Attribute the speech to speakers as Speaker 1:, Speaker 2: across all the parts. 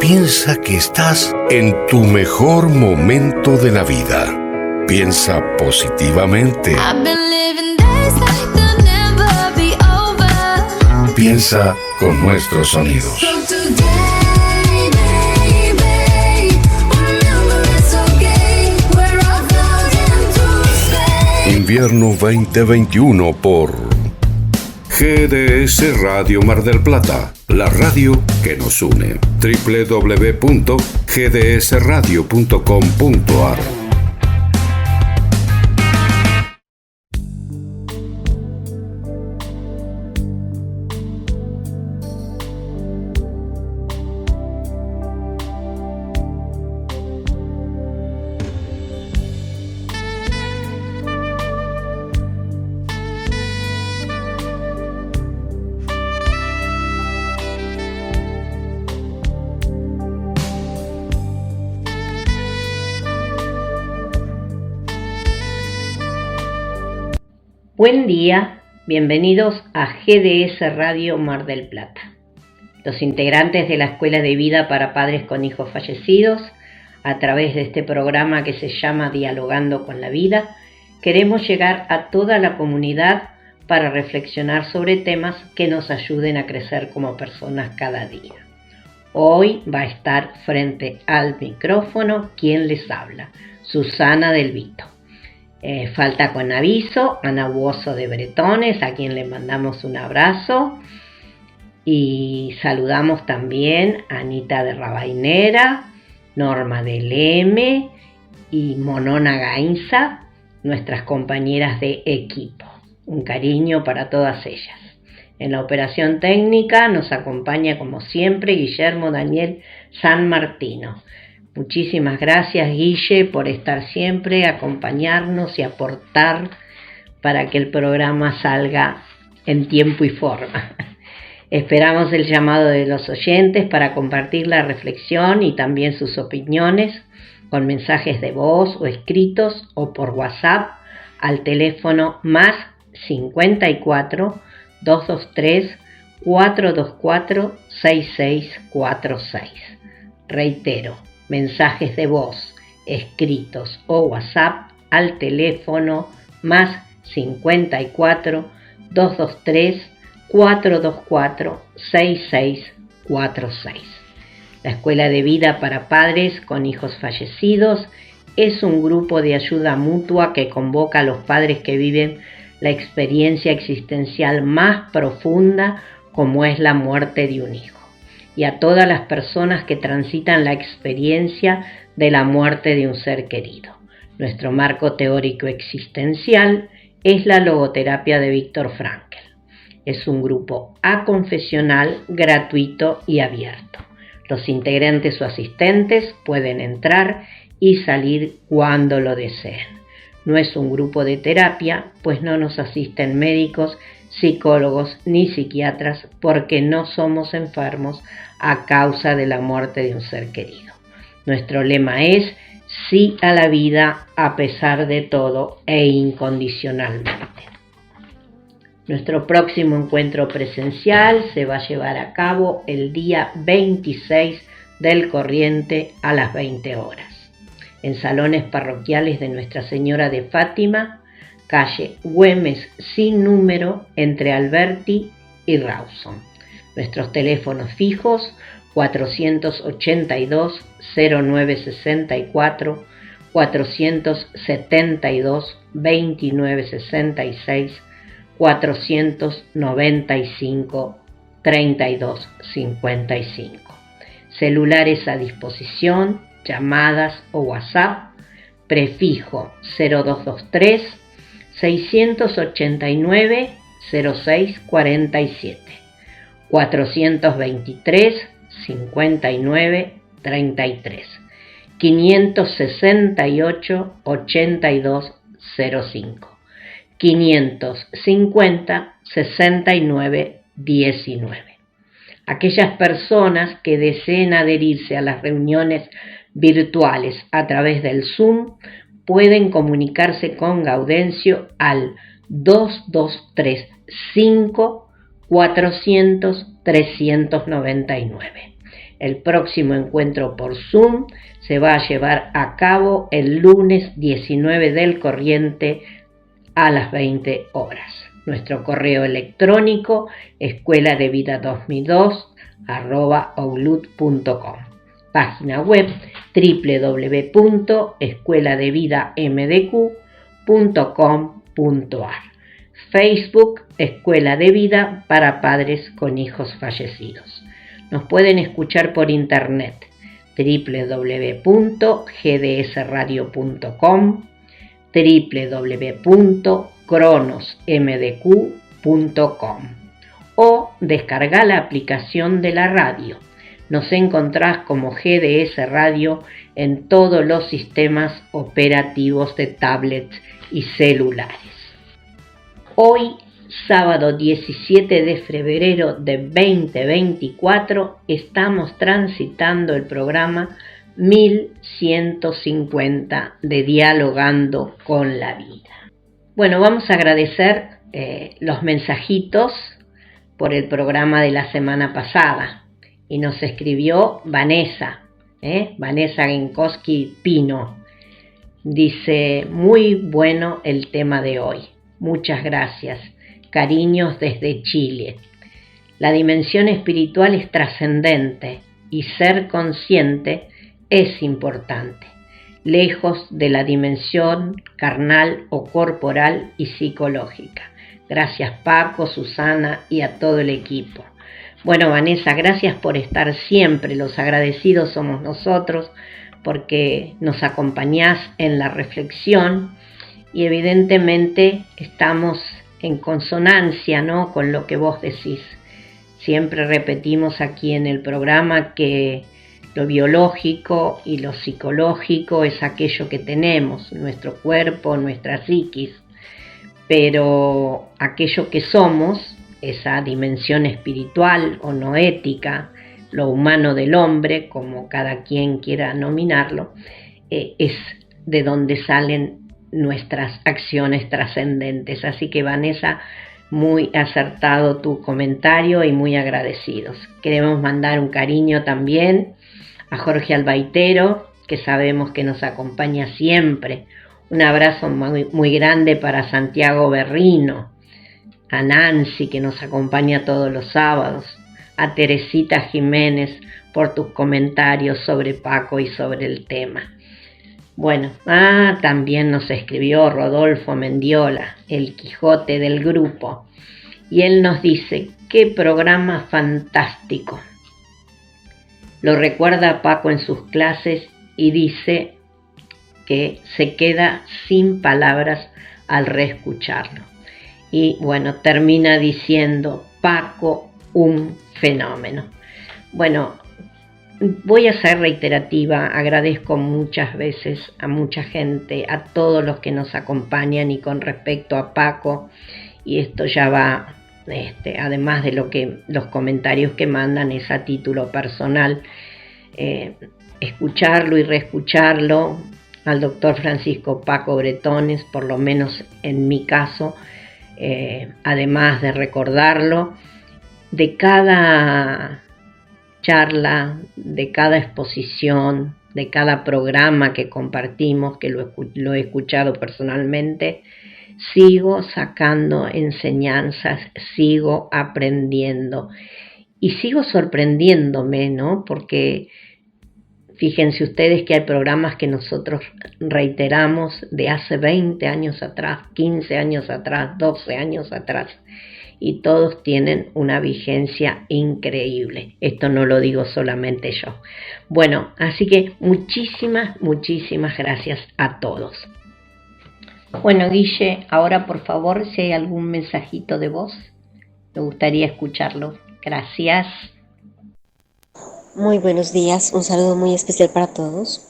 Speaker 1: Piensa que estás en tu mejor momento de la vida. Piensa positivamente. Piensa con nuestros sonidos. Invierno 2021 por GDS Radio Mar del Plata, la radio que nos une. www.gdsradio.com.ar.
Speaker 2: Buen día, bienvenidos a GDS Radio Mar del Plata. Los integrantes de la Escuela de Vida para Padres con Hijos Fallecidos, a través de este programa que se llama Dialogando con la Vida, queremos llegar a toda la comunidad para reflexionar sobre temas que nos ayuden a crecer como personas cada día. Hoy va a estar frente al micrófono quien les habla, Susana Del Vito. Falta con aviso Ana Buoso de Bretones, a quien le mandamos un abrazo, y saludamos también a Anita de Rabainera, Norma del M y Monona Gainza, nuestras compañeras de equipo. Un cariño para todas ellas. En la operación técnica nos acompaña como siempre Guillermo Daniel San Martino. Muchísimas gracias, Guille, por estar siempre, acompañarnos y aportar para que el programa salga en tiempo y forma. Esperamos el llamado de los oyentes para compartir la reflexión y también sus opiniones con mensajes de voz o escritos o por WhatsApp al teléfono más 54 223 424 6646. Reitero, mensajes de voz, escritos o WhatsApp al teléfono más 54 223 424 6646. La Escuela de Vida para Padres con Hijos Fallecidos es un grupo de ayuda mutua que convoca a los padres que viven la experiencia existencial más profunda, como es la muerte de un hijo, y a todas las personas que transitan la experiencia de la muerte de un ser querido. Nuestro marco teórico existencial es la logoterapia de Viktor Frankl. Es un grupo aconfesional, gratuito y abierto. Los integrantes o asistentes pueden entrar y salir cuando lo deseen. No es un grupo de terapia, pues no nos asisten médicos, psicólogos ni psiquiatras, porque no somos enfermos a causa de la muerte de un ser querido. Nuestro lema es sí a la vida a pesar de todo e incondicionalmente. Nuestro próximo encuentro presencial se va a llevar a cabo el día 26 del corriente a las 20 horas, en salones parroquiales de Nuestra Señora de Fátima, calle Güemes sin número, entre Alberti y Rawson. Nuestros teléfonos fijos 482 0964, 472 2966, 495 3255. Celulares a disposición, llamadas o WhatsApp, prefijo 0223 689 0647, 423 59 33, 568 82 05, 550 69 19. Aquellas personas que deseen adherirse a las reuniones virtuales a través del Zoom pueden comunicarse con Gaudencio al 2235 400 399. El próximo encuentro por Zoom se va a llevar a cabo el lunes 19 del corriente a las 20 horas. Nuestro correo electrónico escueladevida2002@outlook.com. Página web www.escueladevidamdq.com.ar. Facebook Escuela de Vida para Padres con Hijos Fallecidos. Nos pueden escuchar por internet www.gdsradio.com, www.cronosmdq.com o descargar la aplicación de la radio. Nos encontrás como GDS Radio en todos los sistemas operativos de tablets y celulares. Hoy, sábado 17 de febrero de 2024, estamos transitando el programa 1150 de Dialogando con la Vida. Bueno, vamos a agradecer los mensajitos por el programa de la semana pasada. Y nos escribió Vanessa Genkowski Pino. Dice, muy bueno el tema de hoy. Muchas gracias. Cariños desde Chile. La dimensión espiritual es trascendente y ser consciente es importante, lejos de la dimensión carnal o corporal y psicológica. Gracias Paco, Susana y a todo el equipo. Bueno, Vanessa, gracias por estar siempre. Los agradecidos somos nosotros porque nos acompañás en la reflexión y evidentemente estamos en consonancia, ¿no?, con lo que vos decís. Siempre repetimos aquí en el programa que lo biológico y lo psicológico es aquello que tenemos, nuestro cuerpo, nuestra psiquis, pero aquello que somos, esa dimensión espiritual o noética, lo humano del hombre, como cada quien quiera nominarlo, es de donde salen nuestras acciones trascendentes. Así que Vanessa, muy acertado tu comentario y muy agradecidos. Queremos mandar un cariño también a Jorge Albaitero, que sabemos que nos acompaña siempre. Un abrazo muy, muy grande para Santiago Berrino, a Nancy, que nos acompaña todos los sábados, a Teresita Jiménez por tus comentarios sobre Paco y sobre el tema. Bueno, también nos escribió Rodolfo Mendiola, el Quijote del grupo, y él nos dice, qué programa fantástico. Lo recuerda Paco en sus clases y dice que se queda sin palabras al reescucharlo. Y bueno, termina diciendo, Paco, un fenómeno. Bueno, voy a ser reiterativa, agradezco muchas veces a mucha gente, a todos los que nos acompañan, y con respecto a Paco, y esto ya va, además de los comentarios que mandan, es a título personal, escucharlo y reescucharlo al doctor Francisco Paco Bretones, por lo menos en mi caso, además de recordarlo, de cada charla, de cada exposición, de cada programa que compartimos, que lo he escuchado personalmente, sigo sacando enseñanzas, sigo aprendiendo y sigo sorprendiéndome, ¿no? Porque fíjense ustedes que hay programas que nosotros reiteramos de hace 20 años atrás, 15 años atrás, 12 años atrás, y todos tienen una vigencia increíble. Esto no lo digo solamente yo. Bueno, así que muchísimas gracias a todos. Bueno, Guille, ahora por favor, si hay algún mensajito de voz, me gustaría escucharlo. Gracias.
Speaker 3: Muy buenos días, un saludo muy especial para todos.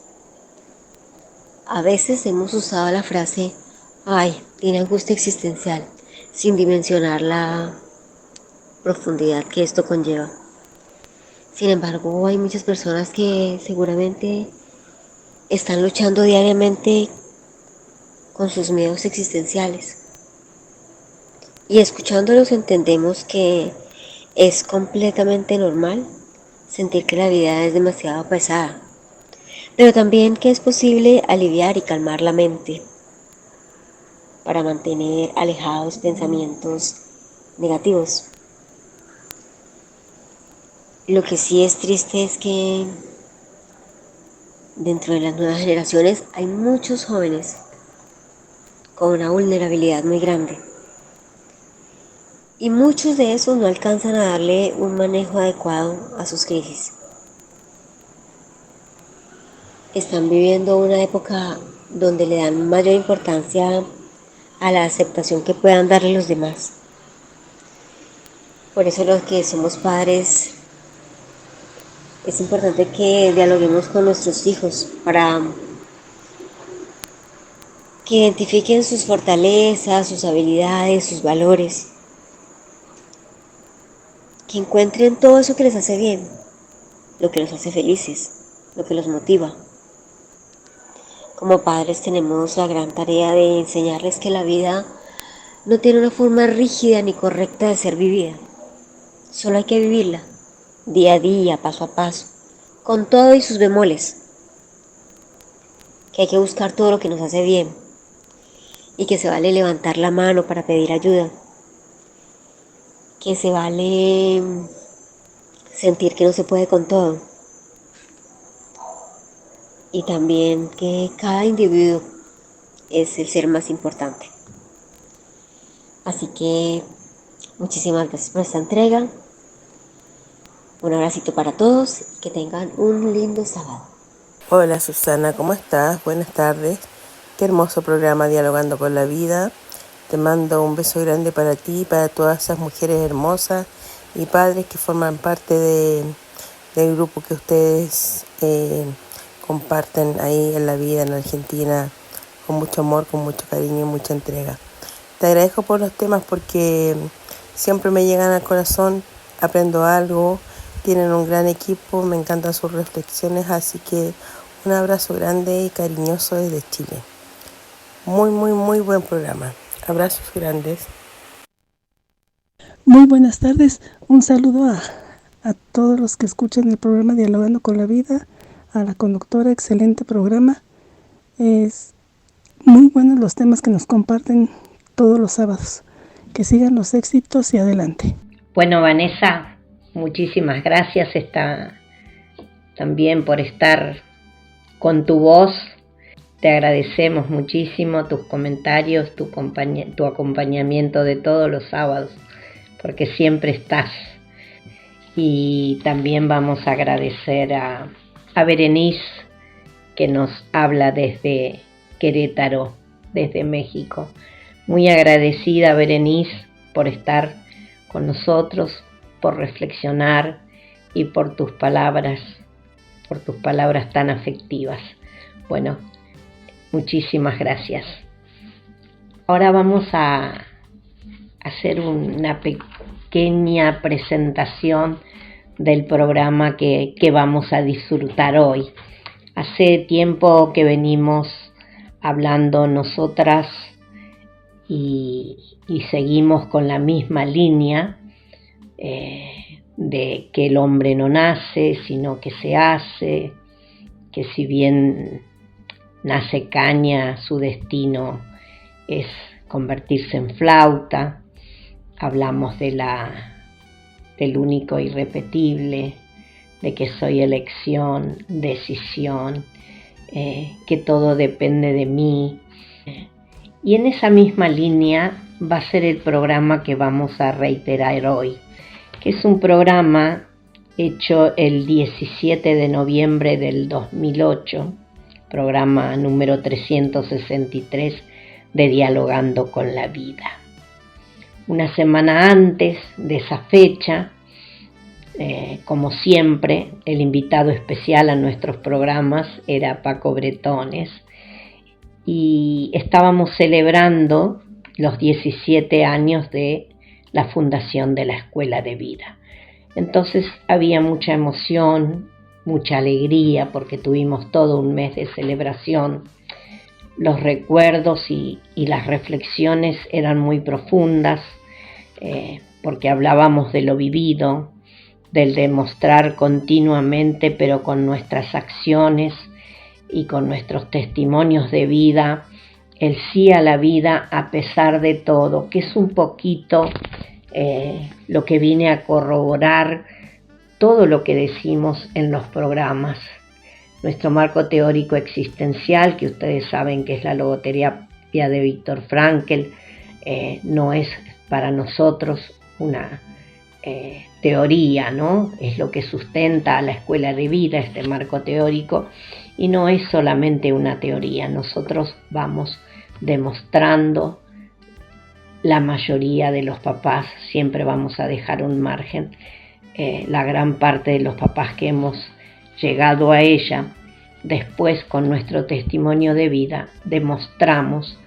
Speaker 3: A veces hemos usado la frase, ay, tiene angustia existencial, sin dimensionar la profundidad que esto conlleva. Sin embargo, hay muchas personas que seguramente están luchando diariamente con sus miedos existenciales. Y escuchándolos entendemos que es completamente normal sentir que la vida es demasiado pesada, pero también que es posible aliviar y calmar la mente para mantener alejados pensamientos negativos. Lo que sí es triste es que dentro de las nuevas generaciones hay muchos jóvenes con una vulnerabilidad muy grande y muchos de esos no alcanzan a darle un manejo adecuado a sus crisis. Están viviendo una época donde le dan mayor importancia a la aceptación que puedan darle los demás. Por eso los que somos padres es importante que dialoguemos con nuestros hijos para que identifiquen sus fortalezas, sus habilidades, sus valores, que encuentren todo eso que les hace bien, lo que los hace felices, lo que los motiva. Como padres tenemos la gran tarea de enseñarles que la vida no tiene una forma rígida ni correcta de ser vivida. Solo hay que vivirla, día a día, paso a paso, con todo y sus bemoles. Que hay que buscar todo lo que nos hace bien y que se vale levantar la mano para pedir ayuda. Que se vale sentir que no se puede con todo. Y también que cada individuo es el ser más importante. Así que muchísimas gracias por esta entrega. Un abracito para todos y que tengan un lindo sábado.
Speaker 4: Hola Susana, ¿cómo estás? Buenas tardes. Qué hermoso programa Dialogando con la Vida. Te mando un beso grande para ti y para todas esas mujeres hermosas y padres que forman parte del grupo que ustedes comparten ahí en la vida en Argentina con mucho amor, con mucho cariño y mucha entrega. Te agradezco por los temas porque siempre me llegan al corazón, aprendo algo, tienen un gran equipo, me encantan sus reflexiones, así que un abrazo grande y cariñoso desde Chile. Muy, muy, muy buen programa. Abrazos grandes.
Speaker 5: Muy buenas tardes. Un saludo a todos los que escuchan el programa Dialogando con la Vida, a la conductora, excelente programa. Es muy buenos los temas que nos comparten todos los sábados. Que sigan los éxitos y adelante.
Speaker 2: Bueno, Vanessa, muchísimas gracias también por estar con tu voz. Te agradecemos muchísimo tus comentarios, tu acompañamiento de todos los sábados, porque siempre estás. Y también vamos a agradecer a Berenice, que nos habla desde Querétaro, desde México. Muy agradecida, Berenice, por estar con nosotros, por reflexionar y por tus palabras tan afectivas. Bueno, muchísimas gracias. Ahora vamos a hacer una pequeña presentación del programa que vamos a disfrutar hoy. Hace tiempo que venimos hablando nosotras y seguimos con la misma línea de que el hombre no nace, sino que se hace, que si bien nace caña, su destino es convertirse en flauta. Hablamos del único irrepetible, de que soy elección, decisión, que todo depende de mí. Y en esa misma línea va a ser el programa que vamos a reiterar hoy, que es un programa hecho el 17 de noviembre del 2008, programa número 363 de Dialogando con la Vida. Una semana antes de esa fecha, como siempre, el invitado especial a nuestros programas era Paco Bretones y estábamos celebrando los 17 años de la fundación de la Escuela de Vida. Entonces había mucha emoción, mucha alegría porque tuvimos todo un mes de celebración. Los recuerdos y las reflexiones eran muy profundas porque hablábamos de lo vivido, del demostrar continuamente, pero con nuestras acciones y con nuestros testimonios de vida, el sí a la vida a pesar de todo, que es un poquito lo que viene a corroborar todo lo que decimos en los programas. Nuestro marco teórico existencial, que ustedes saben que es la logoterapia de Viktor Frankl, no es para nosotros una teoría, ¿no? Es lo que sustenta a la escuela de vida, este marco teórico, y no es solamente una teoría. Nosotros vamos demostrando, la mayoría de los papás, siempre vamos a dejar un margen, la gran parte de los papás que hemos llegado a ella, después con nuestro testimonio de vida, demostramos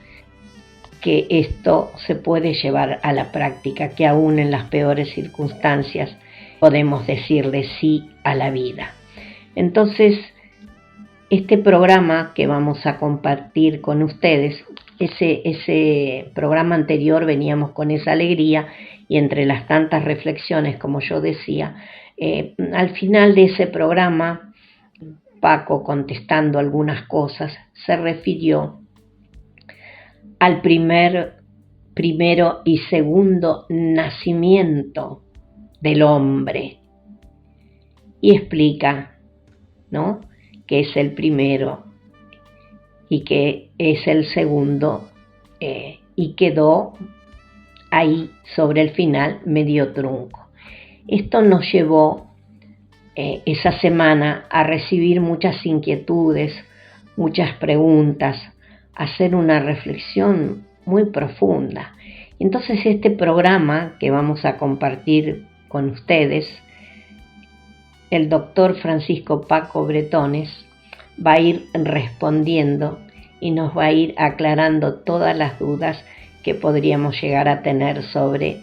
Speaker 2: que esto se puede llevar a la práctica, que aún en las peores circunstancias podemos decirle sí a la vida. Entonces, este programa que vamos a compartir con ustedes, ese programa anterior veníamos con esa alegría y entre las tantas reflexiones, como yo decía, al final de ese programa, Paco, contestando algunas cosas, se refirió al primero y segundo nacimiento del hombre y explica, ¿no?, que es el primero y que es el segundo, y quedó ahí sobre el final medio trunco. Esto nos llevó esa semana a recibir muchas inquietudes, muchas preguntas, a hacer una reflexión muy profunda. Entonces este programa que vamos a compartir con ustedes, el doctor Francisco Paco Bretones va a ir respondiendo y nos va a ir aclarando todas las dudas que podríamos llegar a tener sobre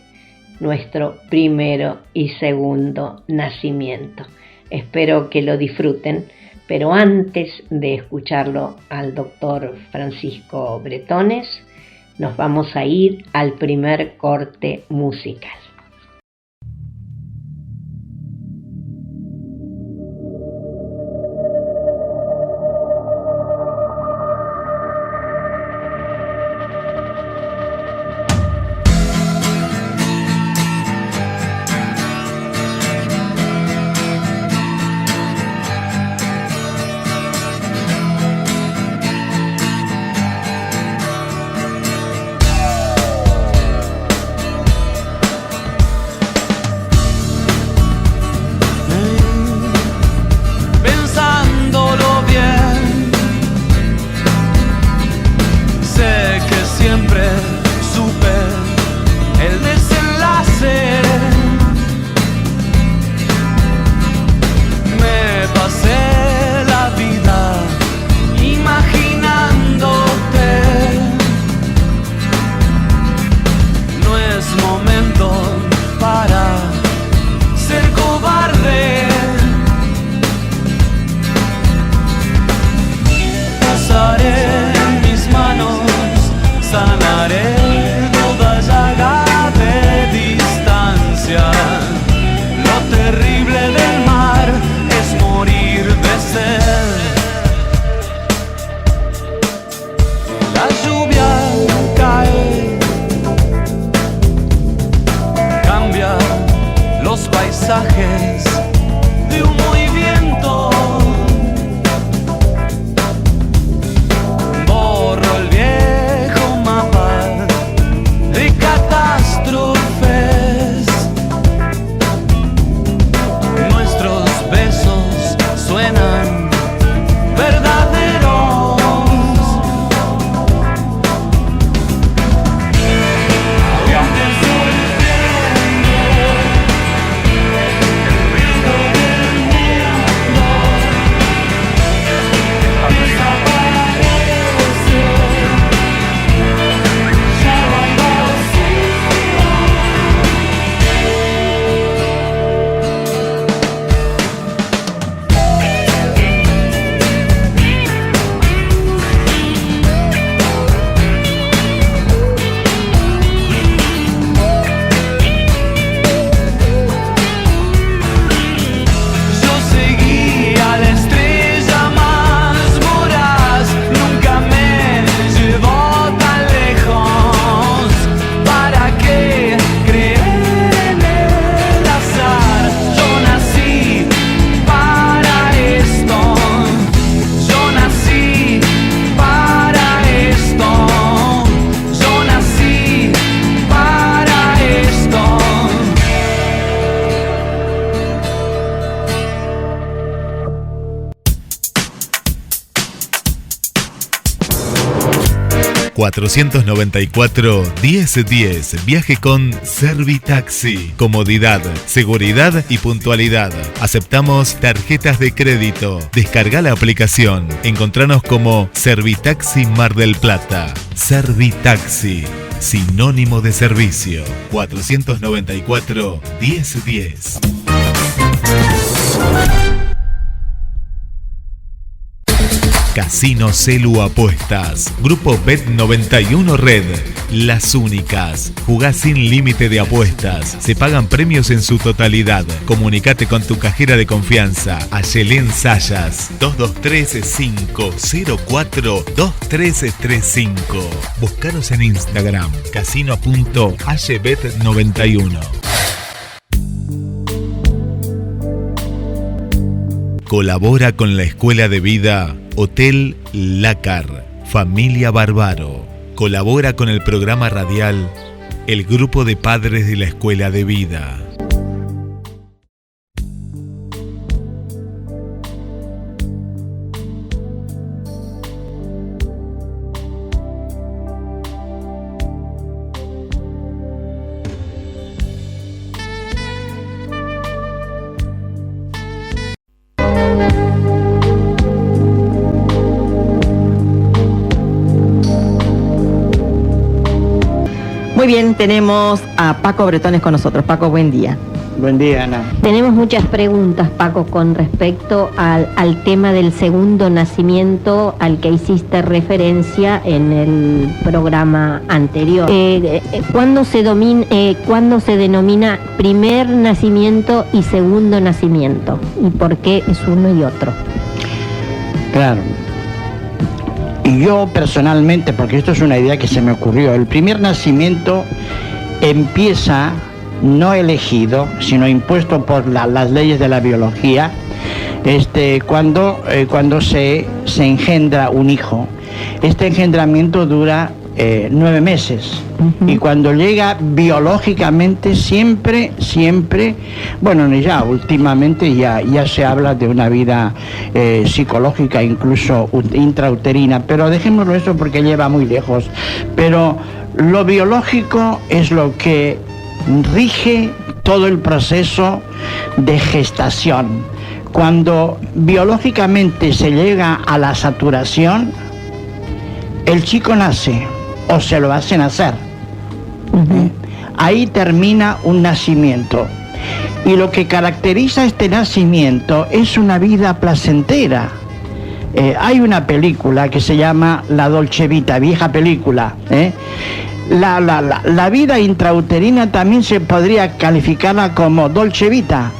Speaker 2: nuestro primero y segundo nacimiento. Espero que lo disfruten, pero antes de escucharlo al doctor Francisco Bretones, nos vamos a ir al primer corte musical.
Speaker 6: 494-1010. Viaje con Servitaxi. Comodidad, seguridad y puntualidad. Aceptamos tarjetas de crédito. Descarga la aplicación. Encontranos como Servitaxi Mar del Plata. Servitaxi, sinónimo de servicio. 494-1010. Casino Celu Apuestas. Grupo Bet91 Red. Las únicas. Jugá sin límite de apuestas. Se pagan premios en su totalidad. Comunicate con tu cajera de confianza. Ayelén Sayas. 223-504-2335. Búscanos en Instagram. casino.aybet91. Colabora con la Escuela de Vida Hotel Lácar, Familia Bárbaro. Colabora con el programa radial El Grupo de Padres de la Escuela de Vida.
Speaker 7: Muy bien, tenemos a Paco Bretones con nosotros. Paco, buen día.
Speaker 8: Buen día, Ana.
Speaker 2: Tenemos muchas preguntas, Paco, con respecto al tema del segundo nacimiento al que hiciste referencia en el programa anterior. ¿Cuándo se denomina primer nacimiento y segundo nacimiento? ¿Y por qué es uno y otro?
Speaker 8: Claro. Y yo personalmente, porque esto es una idea que se me ocurrió, el primer nacimiento empieza no elegido, sino impuesto por las leyes de la biología, cuando se engendra un hijo. Este engendramiento dura 9 meses. Y cuando llega biológicamente siempre, bueno, ya últimamente ya se habla de una vida psicológica, incluso intrauterina, pero dejémoslo eso porque lleva muy lejos. Pero lo biológico es lo que rige todo el proceso de gestación. Cuando biológicamente se llega a la saturación, el chico nace o se lo hacen nacer. Ahí termina un nacimiento. Y lo que caracteriza este nacimiento es una vida placentera. Hay una película que se llama La Dolce Vita, vieja película. La vida intrauterina también se podría calificarla como Dolce Vita,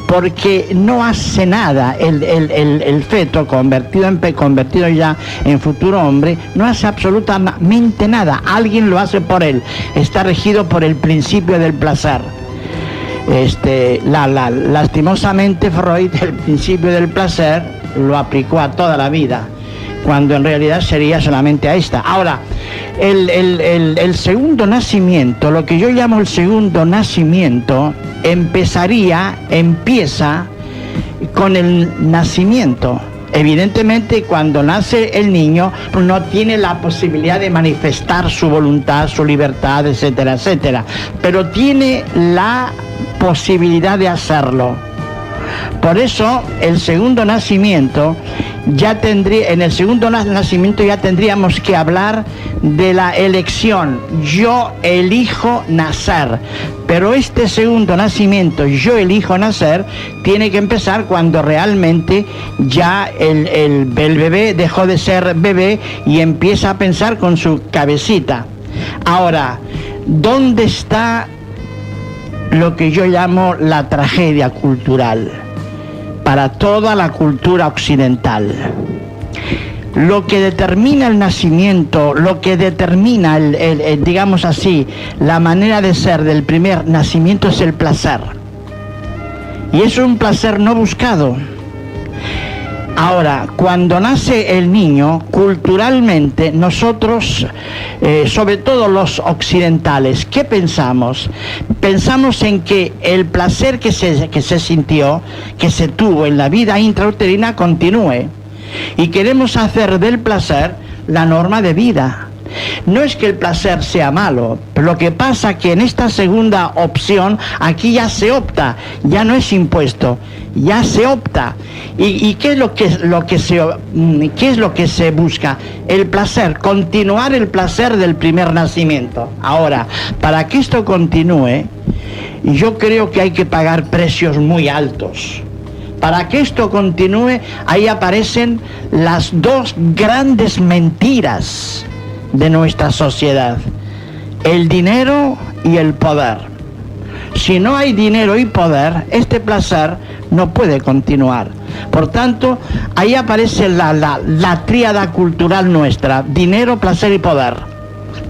Speaker 8: porque no hace nada el feto convertido ya en futuro hombre, no hace absolutamente nada, alguien lo hace por él, está regido por el principio del placer. Lastimosamente Freud el principio del placer lo aplicó a toda la vida, cuando en realidad sería solamente a esta. Ahora, el segundo nacimiento, lo que yo llamo el segundo nacimiento, empieza con el nacimiento. Evidentemente, cuando nace el niño, no tiene la posibilidad de manifestar su voluntad, su libertad, etcétera, etcétera, pero tiene la posibilidad de hacerlo. Por eso, el segundo nacimiento en el segundo nacimiento ya tendríamos que hablar de la elección. Yo elijo nacer. Pero este segundo nacimiento, yo elijo nacer, tiene que empezar cuando realmente ya el bebé dejó de ser bebé y empieza a pensar con su cabecita. Ahora, ¿dónde está lo que yo llamo la tragedia cultural para toda la cultura occidental? Lo que determina el nacimiento, lo que determina digamos así, la manera de ser del primer nacimiento es el placer. Y es un placer no buscado. Ahora, cuando nace el niño, culturalmente nosotros, sobre todo los occidentales, ¿qué pensamos? Pensamos en que el placer que se sintió, que se tuvo en la vida intrauterina, continúe. Y queremos hacer del placer la norma de vida. No es que el placer sea malo, pero lo que pasa que en esta segunda opción, aquí ya se opta, ya no es impuesto, ya se opta. ¿Y qué es lo que se busca? El placer, continuar el placer del primer nacimiento. Ahora, para que esto continúe, yo creo que hay que pagar precios muy altos. Para que esto continúe, ahí aparecen las dos grandes mentiras de nuestra sociedad: el dinero y el poder. Si no hay dinero y poder, este placer no puede continuar. Por tanto, ahí aparece la tríada cultural nuestra: dinero, placer y poder.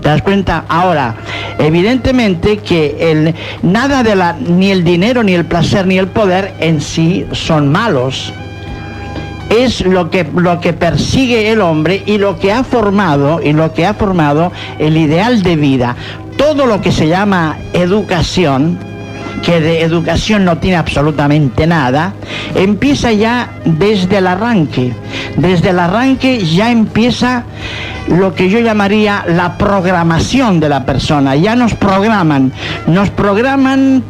Speaker 8: ¿Te das cuenta? Ahora, evidentemente que ni el dinero, ni el placer, ni el poder en sí son malos. Es lo que persigue el hombre y lo que ha formado el ideal de vida. Todo lo que se llama educación, que de educación no tiene absolutamente nada, empieza ya desde el arranque. Desde el arranque ya empieza lo que yo llamaría la programación de la persona. Ya nos programan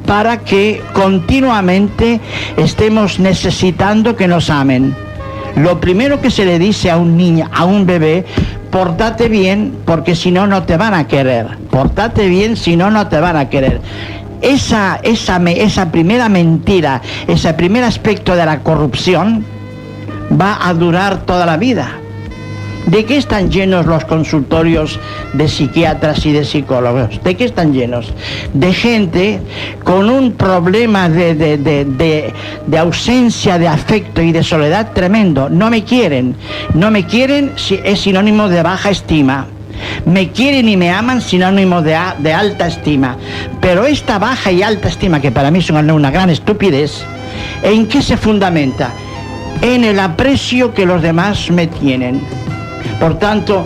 Speaker 8: para que continuamente estemos necesitando que nos amen. Lo primero que se le dice a un niño, a un bebé: pórtate bien, porque si no, no te van a querer. Pórtate bien, si no, no te van a querer. Esa primera mentira, ese primer aspecto de la corrupción va a durar toda la vida. ¿De qué están llenos los consultorios de psiquiatras y de psicólogos? ¿De qué están llenos? De gente con un problema de ausencia de afecto y de soledad tremendo. No me quieren es sinónimo de baja estima. Me quieren y me aman, sinónimo de alta estima. Pero esta baja y alta estima, que para mí son una gran estupidez, ¿en qué se fundamenta? En el aprecio que los demás me tienen. Por tanto,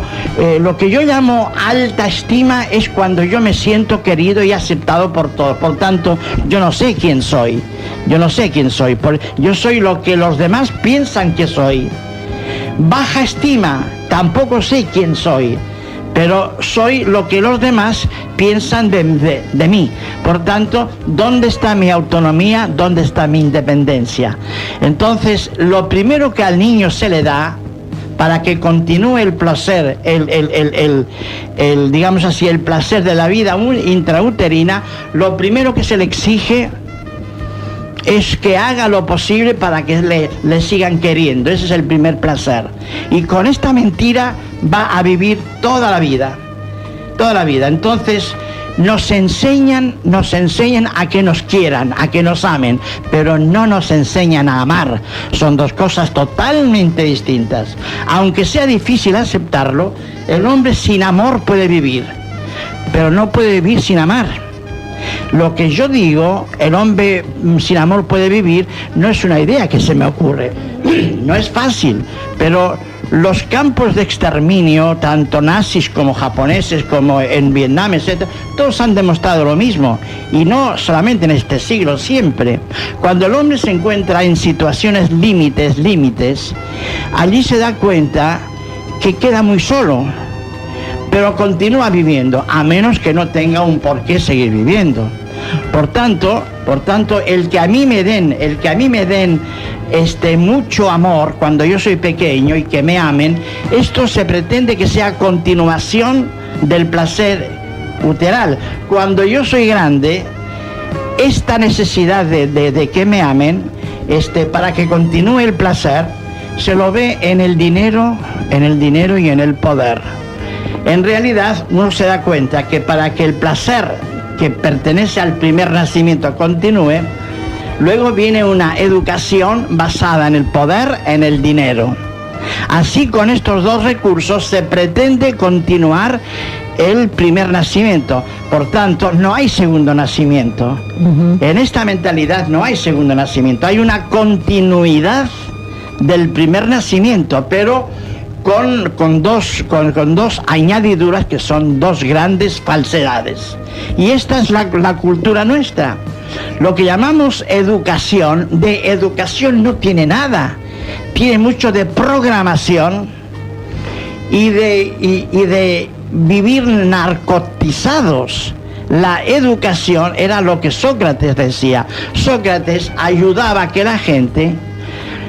Speaker 8: lo que yo llamo alta estima es cuando yo me siento querido y aceptado por todos. Por tanto, yo no sé quién soy. Yo soy lo que los demás piensan que soy. Baja estima, tampoco sé quién soy, pero soy lo que los demás piensan de mí. Por tanto, ¿dónde está mi autonomía? ¿Dónde está mi independencia? Entonces, lo primero que al niño se le da para que continúe el placer, digamos así, el placer de la vida intrauterina, lo primero que se le exige es que haga lo posible para que le sigan queriendo. Ese es el primer placer. Y con esta mentira va a vivir toda la vida. Entonces, nos enseñan a que nos quieran, a que nos amen, pero no nos enseñan a amar. Son dos cosas totalmente distintas. Aunque sea difícil aceptarlo, el hombre sin amor puede vivir, pero no puede vivir sin amar. Lo que yo digo, el hombre sin amor puede vivir, no es una idea que se me ocurre. No es fácil, pero los campos de exterminio, tanto nazis como japoneses, como en Vietnam, etc., todos han demostrado lo mismo. Y no solamente en este siglo, siempre. Cuando el hombre se encuentra en situaciones límites, allí se da cuenta que queda muy solo, pero continúa viviendo, a menos que no tenga un por qué seguir viviendo. Por tanto, el que a mí me den mucho amor cuando yo soy pequeño y que me amen, esto se pretende que sea continuación del placer uteral. Cuando yo soy grande, esta necesidad de que me amen, para que continúe el placer, se lo ve en el dinero y en el poder. En realidad, uno se da cuenta que para que el placer que pertenece al primer nacimiento continúe, luego viene una educación basada en el poder, en el dinero. Así, con estos dos recursos se pretende continuar el primer nacimiento. Por tanto, no hay segundo nacimiento. En esta mentalidad no hay segundo nacimiento. Hay una continuidad del primer nacimiento, pero con dos añadiduras que son dos grandes falsedades. Y esta es la cultura nuestra. Lo que llamamos educación, de educación no tiene nada. Tiene mucho de programación y de vivir narcotizados. La educación era lo que Sócrates decía. Sócrates ayudaba a que la gente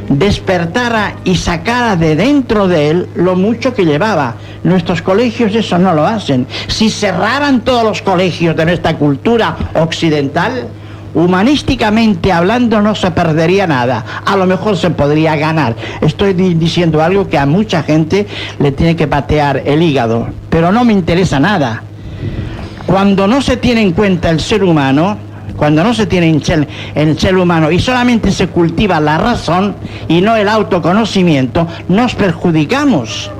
Speaker 8: despertara y sacara de dentro de él lo mucho que llevaba. Nuestros colegios eso no lo hacen. Si cerraran todos los colegios de nuestra cultura occidental, humanísticamente hablando no se perdería nada. A lo mejor se podría ganar. Estoy diciendo algo que a mucha gente le tiene que patear el hígado, pero no me interesa nada. Cuando no se tiene en cuenta el ser humano, cuando no se tiene en el ser humano y solamente se cultiva la razón y no el autoconocimiento, nos perjudicamos.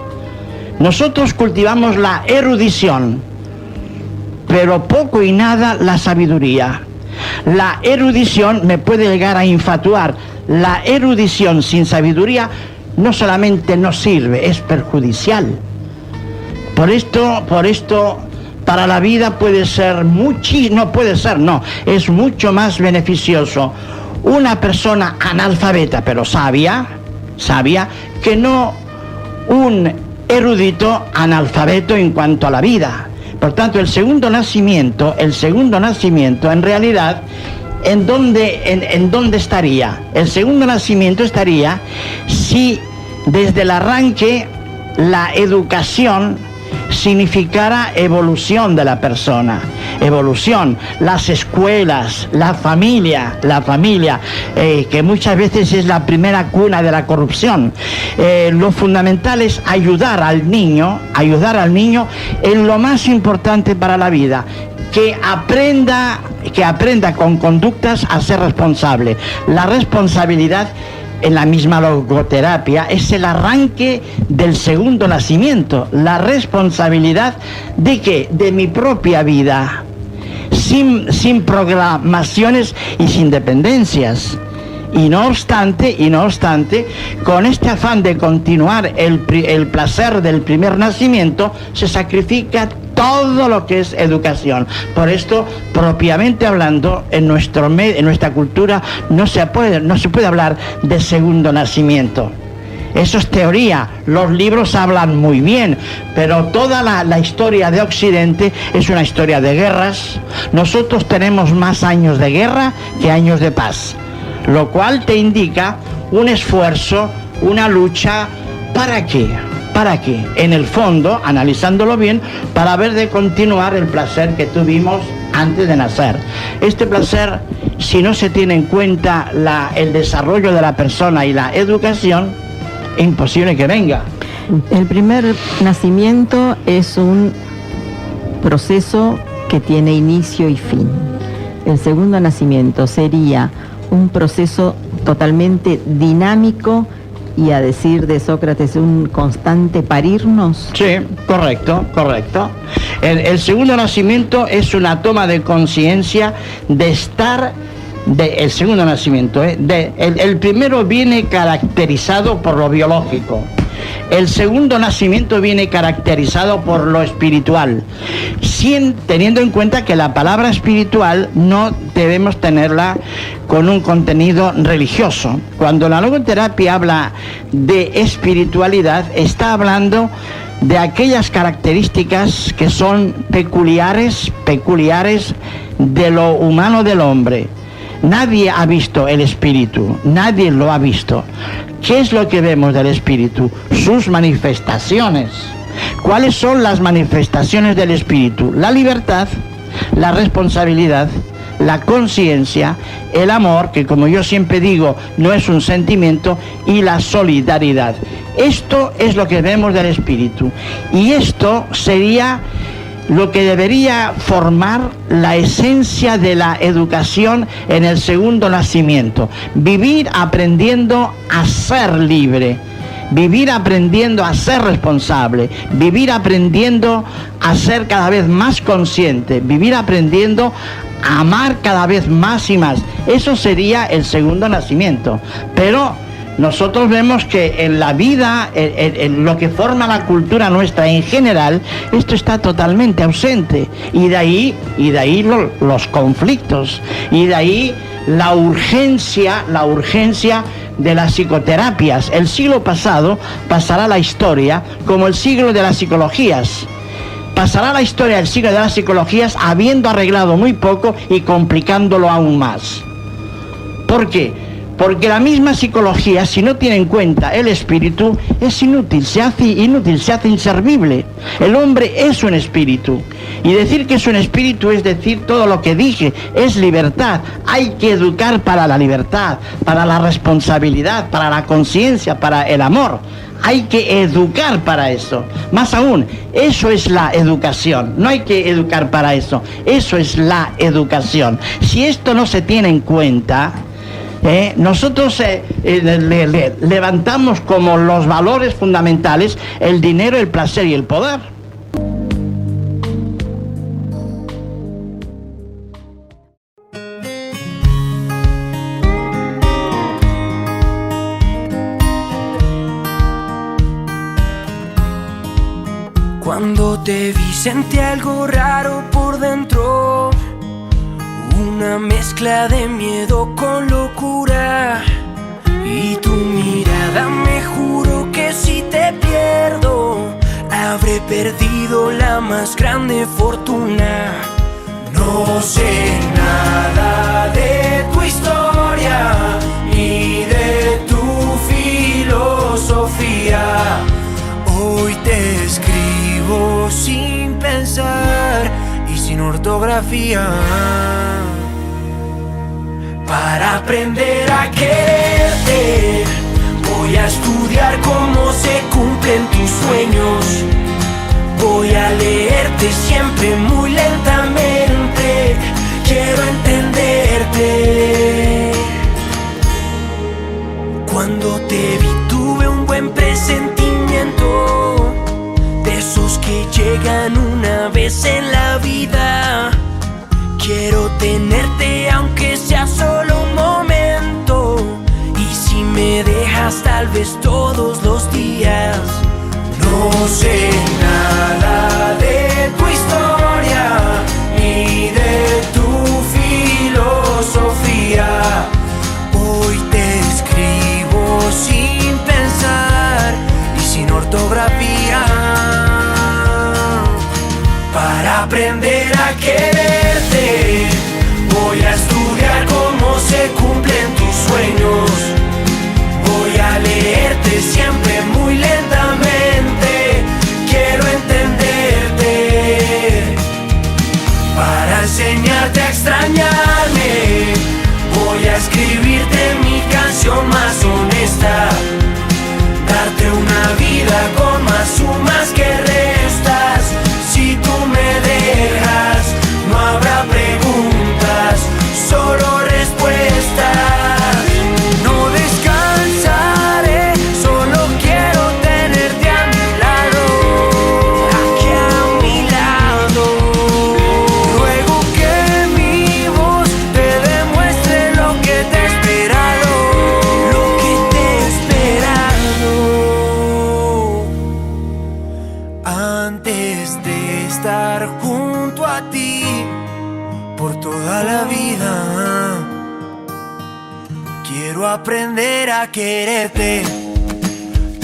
Speaker 8: Nosotros cultivamos la erudición, pero poco y nada la sabiduría. La erudición me puede llegar a infatuar. La erudición sin sabiduría no solamente no sirve, es perjudicial. Por esto, para la vida es mucho más beneficioso una persona analfabeta pero sabia, que no un erudito analfabeto en cuanto a la vida. Por tanto, el segundo nacimiento en realidad, ¿en dónde estaría? El segundo nacimiento estaría si desde el arranque la educación significara evolución de la persona, evolución, las escuelas, la familia, que muchas veces es la primera cuna de la corrupción. Lo fundamental es ayudar al niño en lo más importante para la vida, que aprenda con conductas a ser responsable. La responsabilidad en la misma logoterapia es el arranque del segundo nacimiento, la responsabilidad de que de mi propia vida, sin programaciones y sin dependencias. Y no obstante, con este afán de continuar el placer del primer nacimiento, se sacrifica todo lo que es educación. Por esto, propiamente hablando, en nuestra cultura no se puede hablar de segundo nacimiento. Eso es teoría, los libros hablan muy bien, pero toda la historia de Occidente es una historia de guerras. Nosotros tenemos más años de guerra que años de paz, lo cual te indica un esfuerzo, una lucha. ¿Para qué? ¿Para qué? En el fondo, analizándolo bien, para ver de continuar el placer que tuvimos antes de nacer. Este placer, si no se tiene en cuenta el desarrollo de la persona y la educación, es imposible que venga.
Speaker 7: El primer nacimiento es un proceso que tiene inicio y fin. El segundo nacimiento sería un proceso totalmente dinámico y, a decir de Sócrates, un constante parirnos.
Speaker 8: Sí, correcto. El segundo nacimiento es una toma de conciencia de estar, el segundo nacimiento, el primero viene caracterizado por lo biológico. El segundo nacimiento viene caracterizado por lo espiritual, teniendo en cuenta que la palabra espiritual no debemos tenerla con un contenido religioso. Cuando la logoterapia habla de espiritualidad, está hablando de aquellas características que son peculiares de lo humano del hombre. Nadie ha visto el espíritu, nadie lo ha visto. ¿Qué es lo que vemos del espíritu? Sus manifestaciones. ¿Cuáles son las manifestaciones del espíritu? La libertad, la responsabilidad, la conciencia, el amor, que como yo siempre digo, no es un sentimiento, y la solidaridad. Esto es lo que vemos del espíritu. Y esto sería lo que debería formar la esencia de la educación en el segundo nacimiento. Vivir aprendiendo a ser libre, vivir aprendiendo a ser responsable, vivir aprendiendo a ser cada vez más consciente, vivir aprendiendo a amar cada vez más y más. Eso sería el segundo nacimiento. Pero nosotros vemos que en la vida, en lo que forma la cultura nuestra en general, esto está totalmente ausente. Y de ahí los conflictos, y de ahí la urgencia de las psicoterapias. El siglo pasado pasará a la historia como el siglo de las psicologías. pasará la historia del siglo de las psicologías habiendo arreglado muy poco y complicándolo aún más. ¿Por qué? Porque la misma psicología, si no tiene en cuenta el espíritu, es inútil, se hace inservible. El hombre es un espíritu. Y decir que es un espíritu es decir todo lo que dije, es libertad. Hay que educar para la libertad, para la responsabilidad, para la conciencia, para el amor. Hay que educar para eso. Más aún, eso es la educación. No hay que educar para eso. Eso es la educación. Si esto no se tiene en cuenta, nosotros levantamos como los valores fundamentales el dinero, el placer y el poder.
Speaker 9: Cuando te vi sentí algo raro por dentro, una mezcla de miedo con locura. Y tu mirada me juro que si te pierdo, habré perdido la más grande fortuna. No sé nada de tu historia, ni de tu filosofía. Hoy te escribo sin pensar y sin ortografía, para aprender a quererte. Voy a estudiar cómo se cumplen tus sueños. Voy a leerte siempre muy lentamente. Quiero entenderte. Cuando te vi tuve un buen presentimiento, de esos que llegan una vez en la vida. Quiero tenerte aunque sea solo un momento, y si me dejas tal vez todos los días. No sé nada de tu historia, ni de tu filosofía. Hoy te escribo sin pensar y sin ortografía, para aprender a quererte. Voy a estudiar cómo se cumplen tus sueños. Voy a leerte siempre muy lentamente. Quiero entenderte, para enseñarte a extrañarme. Voy a escribirte mi canción más honesta, darte una vida con más sumas que restas. Si tú me dejas, no habrá preguntas, solo respuestas. No descansaré, solo quiero tenerte a mi lado, aquí a mi lado. Ruego que mi voz te demuestre lo que te he esperado, lo que te he esperado. Antes de estar junto a ti por toda la vida, quiero aprender a quererte.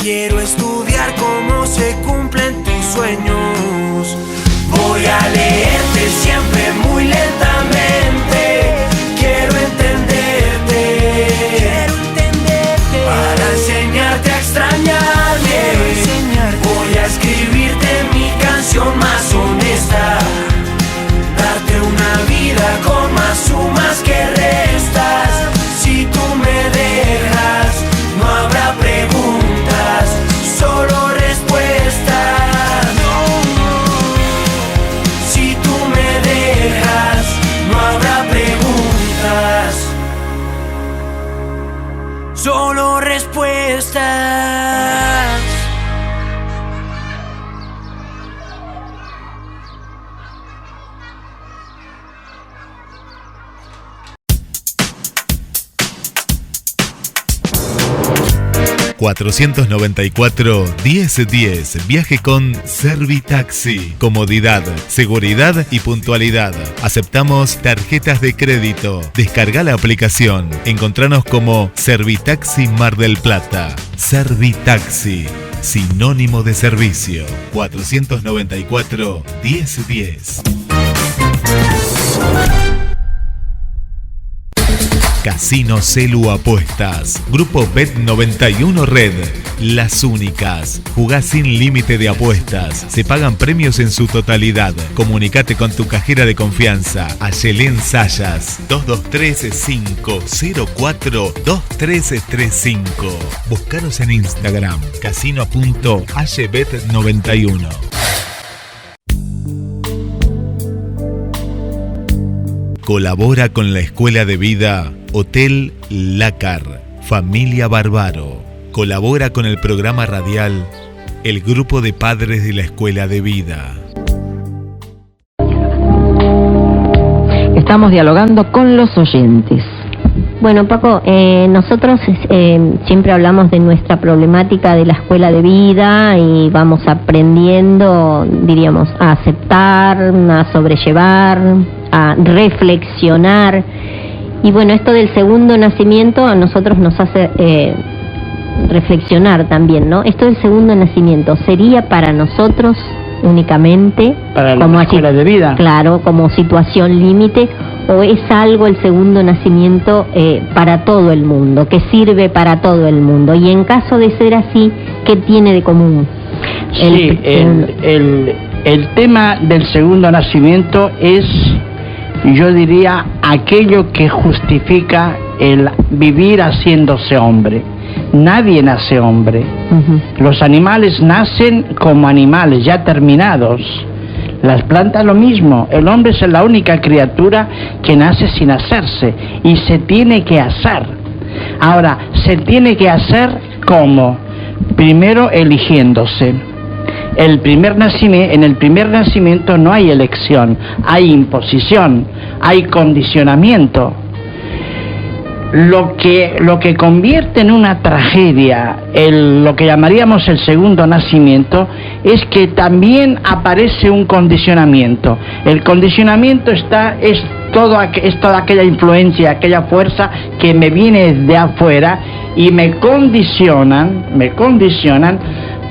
Speaker 9: Quiero estudiar cómo se cumplen tus sueños. Voy a leerte siempre muy lentamente. Quiero entenderte, para enseñarte a extrañarme. Voy a escribirte mi canción más honesta, darte una vida con más sumas que restas. Si tú me dejas, no habrá preguntas, solo respuestas. Si tú me dejas, no habrá preguntas, solo respuestas.
Speaker 6: $494-1010. Viaje con Servitaxi. Comodidad, seguridad y puntualidad. Aceptamos tarjetas de crédito. Descarga la aplicación. Encontranos como Servitaxi Mar del Plata. Servitaxi. sinónimo de servicio. 494-1010. Casino Celu Apuestas. Grupo Bet91 Red. Las únicas. Jugá sin límite de apuestas. Se pagan premios en su totalidad. Comunicate con tu cajera de confianza. Ayelén Sayas. 223-504-2335. Búscanos en Instagram. casino.aybet91. Colabora con la Escuela de Vida Hotel Lácar, Familia Bárbaro. Colabora con el programa radial El Grupo de Padres de la Escuela de Vida.
Speaker 7: Estamos dialogando con los oyentes.
Speaker 2: Bueno, Paco, nosotros siempre hablamos de nuestra problemática de la escuela de vida y vamos aprendiendo, diríamos, a aceptar, a sobrellevar, a reflexionar. Y bueno, esto del segundo nacimiento a nosotros nos hace reflexionar también, ¿no? Esto del segundo nacimiento, ¿sería para nosotros únicamente?
Speaker 8: Para la escuela de vida.
Speaker 2: Claro, como situación límite, ¿o es algo el segundo nacimiento para todo el mundo, que sirve para todo el mundo? Y en caso de ser así, ¿qué tiene de común?
Speaker 8: Sí, el tema del segundo nacimiento es, yo diría, aquello que justifica el vivir haciéndose hombre. Nadie nace hombre. Los animales nacen como animales ya terminados. Las plantas lo mismo. El hombre es la única criatura que nace sin hacerse y se tiene que hacer. Ahora, se tiene que hacer ¿cómo? Primero eligiéndose. En el primer nacimiento no hay elección, hay imposición, hay condicionamiento. Lo que convierte en una tragedia lo que llamaríamos el segundo nacimiento es que también aparece un condicionamiento. El condicionamiento es toda aquella influencia, aquella fuerza que me viene de afuera y me condicionan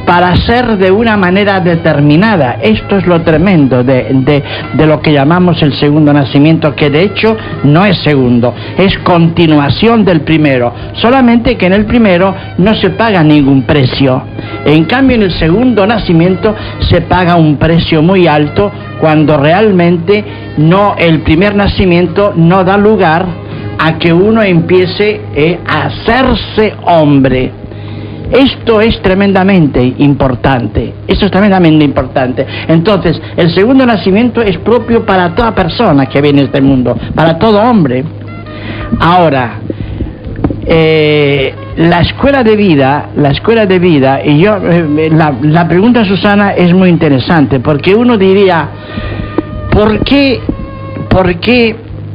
Speaker 8: para ser de una manera determinada. Esto es lo tremendo de lo que llamamos el segundo nacimiento, que de hecho no es segundo, es continuación del primero, solamente que en el primero no se paga ningún precio. En cambio, en el segundo nacimiento se paga un precio muy alto, cuando realmente el primer nacimiento no da lugar a que uno empiece a hacerse hombre. Esto es tremendamente importante. Entonces, el segundo nacimiento es propio para toda persona que viene a este mundo, para todo hombre. Ahora, la escuela de vida, y yo, la pregunta, Susana, es muy interesante, porque uno diría, ¿por qué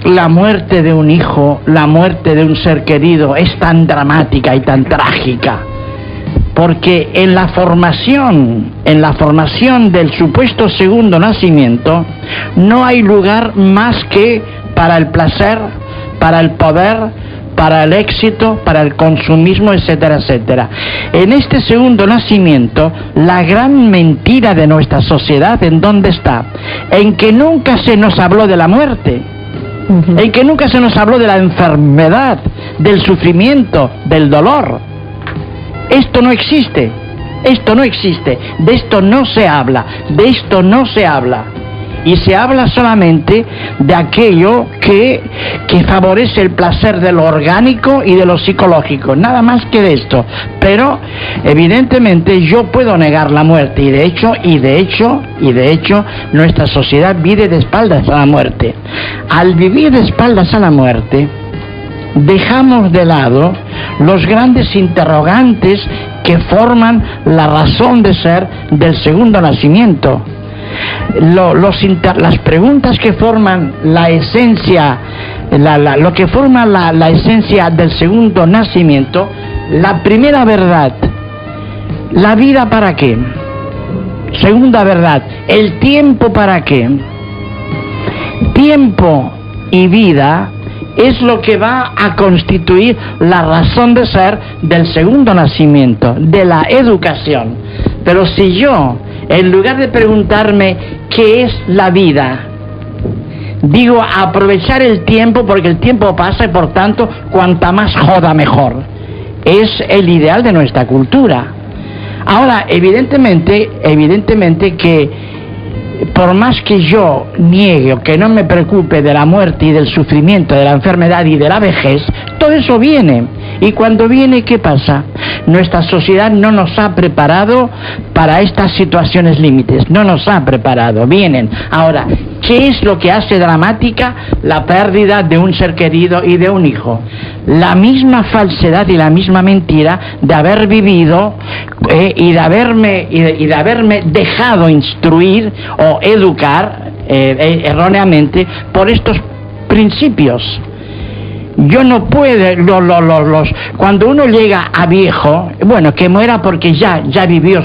Speaker 8: la muerte de un hijo, la muerte de un ser querido es tan dramática y tan trágica? Porque en la formación del supuesto segundo nacimiento no hay lugar más que para el placer, para el poder, para el éxito, para el consumismo, etcétera, etcétera. En este segundo nacimiento, la gran mentira de nuestra sociedad, ¿en dónde está? En que nunca se nos habló de la muerte, en que nunca se nos habló de la enfermedad, del sufrimiento, del dolor. Esto no existe, de esto no se habla, y se habla solamente de aquello que favorece el placer de lo orgánico y de lo psicológico, nada más que de esto. Pero evidentemente yo puedo negar la muerte, y de hecho nuestra sociedad vive de espaldas a la muerte. Al vivir de espaldas a la muerte, dejamos de lado los grandes interrogantes que forman la razón de ser del segundo nacimiento. Las preguntas que forman la esencia, lo que forma la esencia del segundo nacimiento. La primera verdad, ¿la vida para qué? Segunda verdad, ¿el tiempo para qué? Tiempo y vida es lo que va a constituir la razón de ser del segundo nacimiento, de la educación. Pero si yo, en lugar de preguntarme qué es la vida, digo aprovechar el tiempo, porque el tiempo pasa y por tanto cuanta más joda mejor, es el ideal de nuestra cultura. Ahora, evidentemente que por más que yo niegue o que no me preocupe de la muerte y del sufrimiento, de la enfermedad y de la vejez, todo eso viene. Y cuando viene, ¿qué pasa? Nuestra sociedad no nos ha preparado para estas situaciones límites, no nos ha preparado, vienen. Ahora, ¿qué es lo que hace dramática la pérdida de un ser querido y de un hijo? La misma falsedad y la misma mentira de haber vivido y de haberme dejado instruir o educar erróneamente por estos principios. Yo no puedo, cuando uno llega a viejo, bueno, que muera porque ya vivió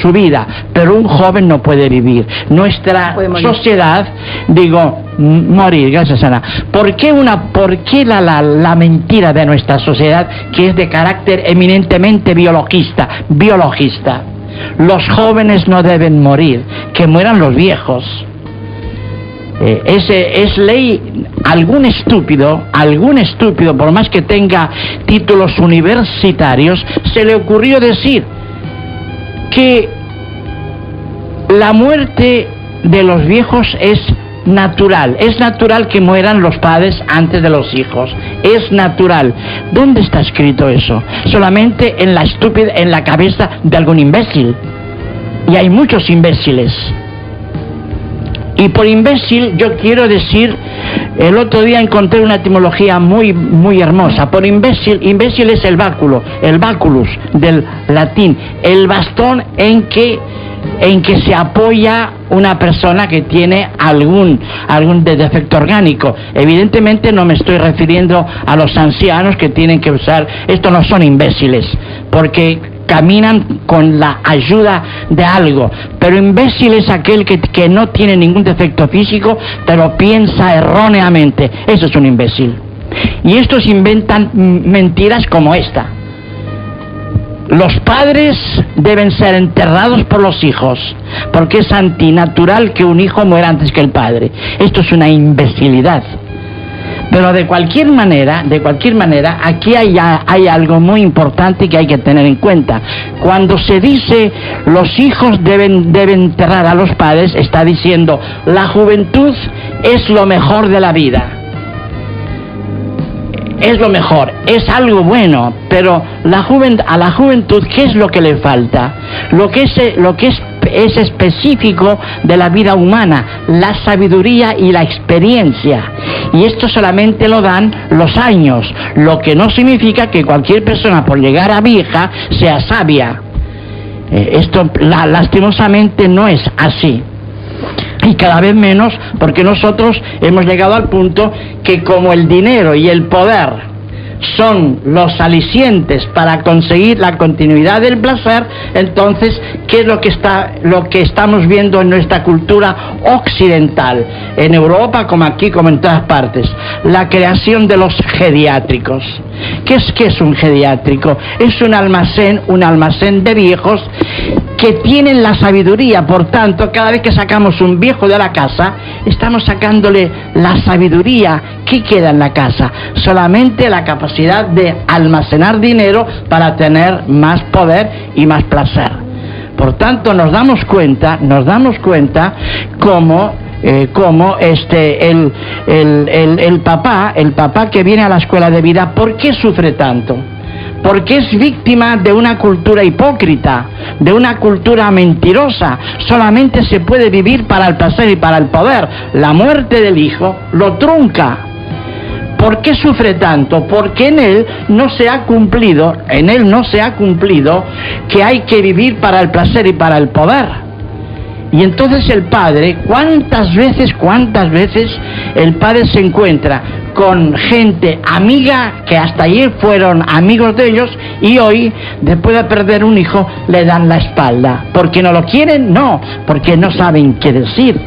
Speaker 8: su vida, pero un joven no puede vivir. Nuestra sociedad, morir, gracias Ana. ¿Por qué la mentira de nuestra sociedad, que es de carácter eminentemente biologista? Los jóvenes no deben morir, que mueran los viejos. Es ley. Algún estúpido, por más que tenga títulos universitarios, se le ocurrió decir que la muerte de los viejos es natural que mueran los padres antes de los hijos, es natural. ¿Dónde está escrito eso? Solamente en la cabeza de algún imbécil, y hay muchos imbéciles. Y por imbécil yo quiero decir, el otro día encontré una etimología muy hermosa. Por imbécil es el báculo, el baculus del latín, el bastón en que se apoya una persona que tiene algún defecto orgánico. Evidentemente no me estoy refiriendo a los ancianos que tienen que usar, estos no son imbéciles, porque caminan con la ayuda de algo, pero imbécil es aquel que no tiene ningún defecto físico, pero piensa erróneamente. Eso es un imbécil. Y estos inventan mentiras como esta. Los padres deben ser enterrados por los hijos, porque es antinatural que un hijo muera antes que el padre. Esto es una imbecilidad. Pero de cualquier manera, aquí hay algo muy importante que hay que tener en cuenta. Cuando se dice los hijos deben enterrar a los padres, está diciendo la juventud es lo mejor de la vida. Es lo mejor, es algo bueno, pero a la juventud, ¿qué es lo que le falta? Lo que es específico de la vida humana, la sabiduría y la experiencia. Y esto solamente lo dan los años, lo que no significa que cualquier persona por llegar a vieja sea sabia. Esto lastimosamente no es así. Y cada vez menos, porque nosotros hemos llegado al punto que como el dinero y el poder son los alicientes para conseguir la continuidad del placer, entonces, ¿qué es lo que estamos viendo en nuestra cultura occidental? En Europa, como aquí, como en todas partes, la creación de los geriátricos. ¿Qué es un geriátrico? Es un almacén de viejos que tienen la sabiduría. Por tanto, cada vez que sacamos un viejo de la casa, estamos sacándole la sabiduría. ¿Qué queda en la casa? Solamente la capacidad de almacenar dinero para tener más poder y más placer. Por tanto, nos damos cuenta cómo el papá que viene a la escuela de vida, ¿por qué sufre tanto? Porque es víctima de una cultura hipócrita, de una cultura mentirosa. Solamente se puede vivir para el placer y para el poder. La muerte del hijo lo trunca. ¿Por qué sufre tanto? Porque en él no se ha cumplido que hay que vivir para el placer y para el poder. Y entonces el padre, ¿cuántas veces el padre se encuentra con gente amiga que hasta ayer fueron amigos de ellos y hoy, después de perder un hijo, le dan la espalda? ¿Porque no lo quieren? No, porque no saben qué decir.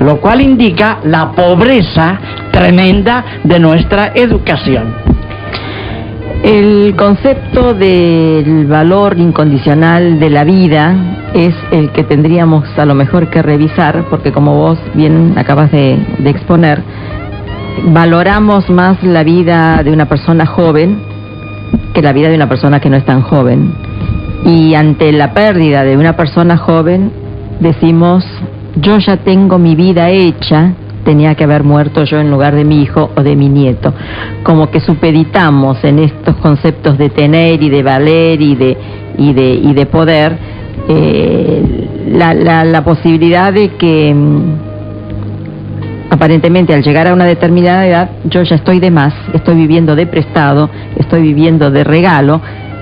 Speaker 8: lo cual indica la pobreza tremenda de nuestra educación.
Speaker 7: El concepto del valor incondicional de la vida es el que tendríamos a lo mejor que revisar, porque como vos bien acabas de exponer, valoramos más la vida de una persona joven que la vida de una persona que no es tan joven. Y ante la pérdida de una persona joven, decimos, yo ya tengo mi vida hecha, tenía que haber muerto yo en lugar de mi hijo o de mi nieto. Como que supeditamos en estos conceptos de tener y de valer y de poder la posibilidad de que aparentemente al llegar a una determinada edad yo ya estoy de más, estoy viviendo de prestado, estoy viviendo de regalo,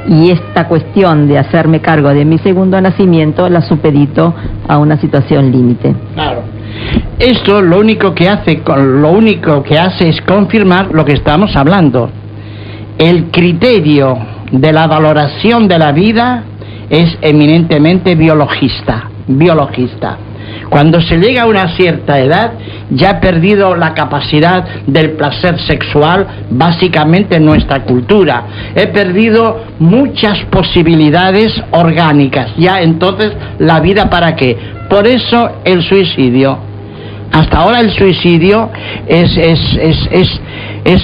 Speaker 7: y esta cuestión de hacerme cargo de mi segundo nacimiento la supedito a una situación límite.
Speaker 8: Claro. Esto lo único que hace es confirmar lo que estamos hablando. El criterio de la valoración de la vida es eminentemente biologista. Cuando se llega a una cierta edad, ya ha perdido la capacidad del placer sexual, básicamente en nuestra cultura. He perdido muchas posibilidades orgánicas. Ya entonces, ¿la vida para qué? Por eso el suicidio. Hasta ahora el suicidio es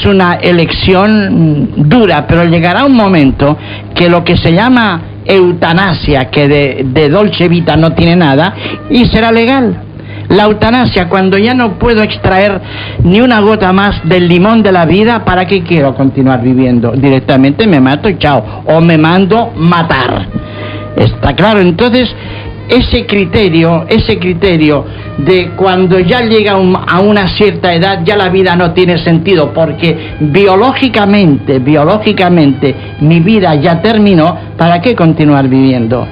Speaker 8: una elección dura, pero llegará un momento que lo que se llama eutanasia, que de dolce vita no tiene nada, y será legal. La eutanasia, cuando ya no puedo extraer ni una gota más del limón de la vida, ¿para qué quiero continuar viviendo? Directamente me mato y chao, o me mando matar. ¿Está claro? Entonces, ese criterio de cuando ya llega a una cierta edad, ya la vida no tiene sentido, porque biológicamente mi vida ya terminó, ¿para qué continuar viviendo?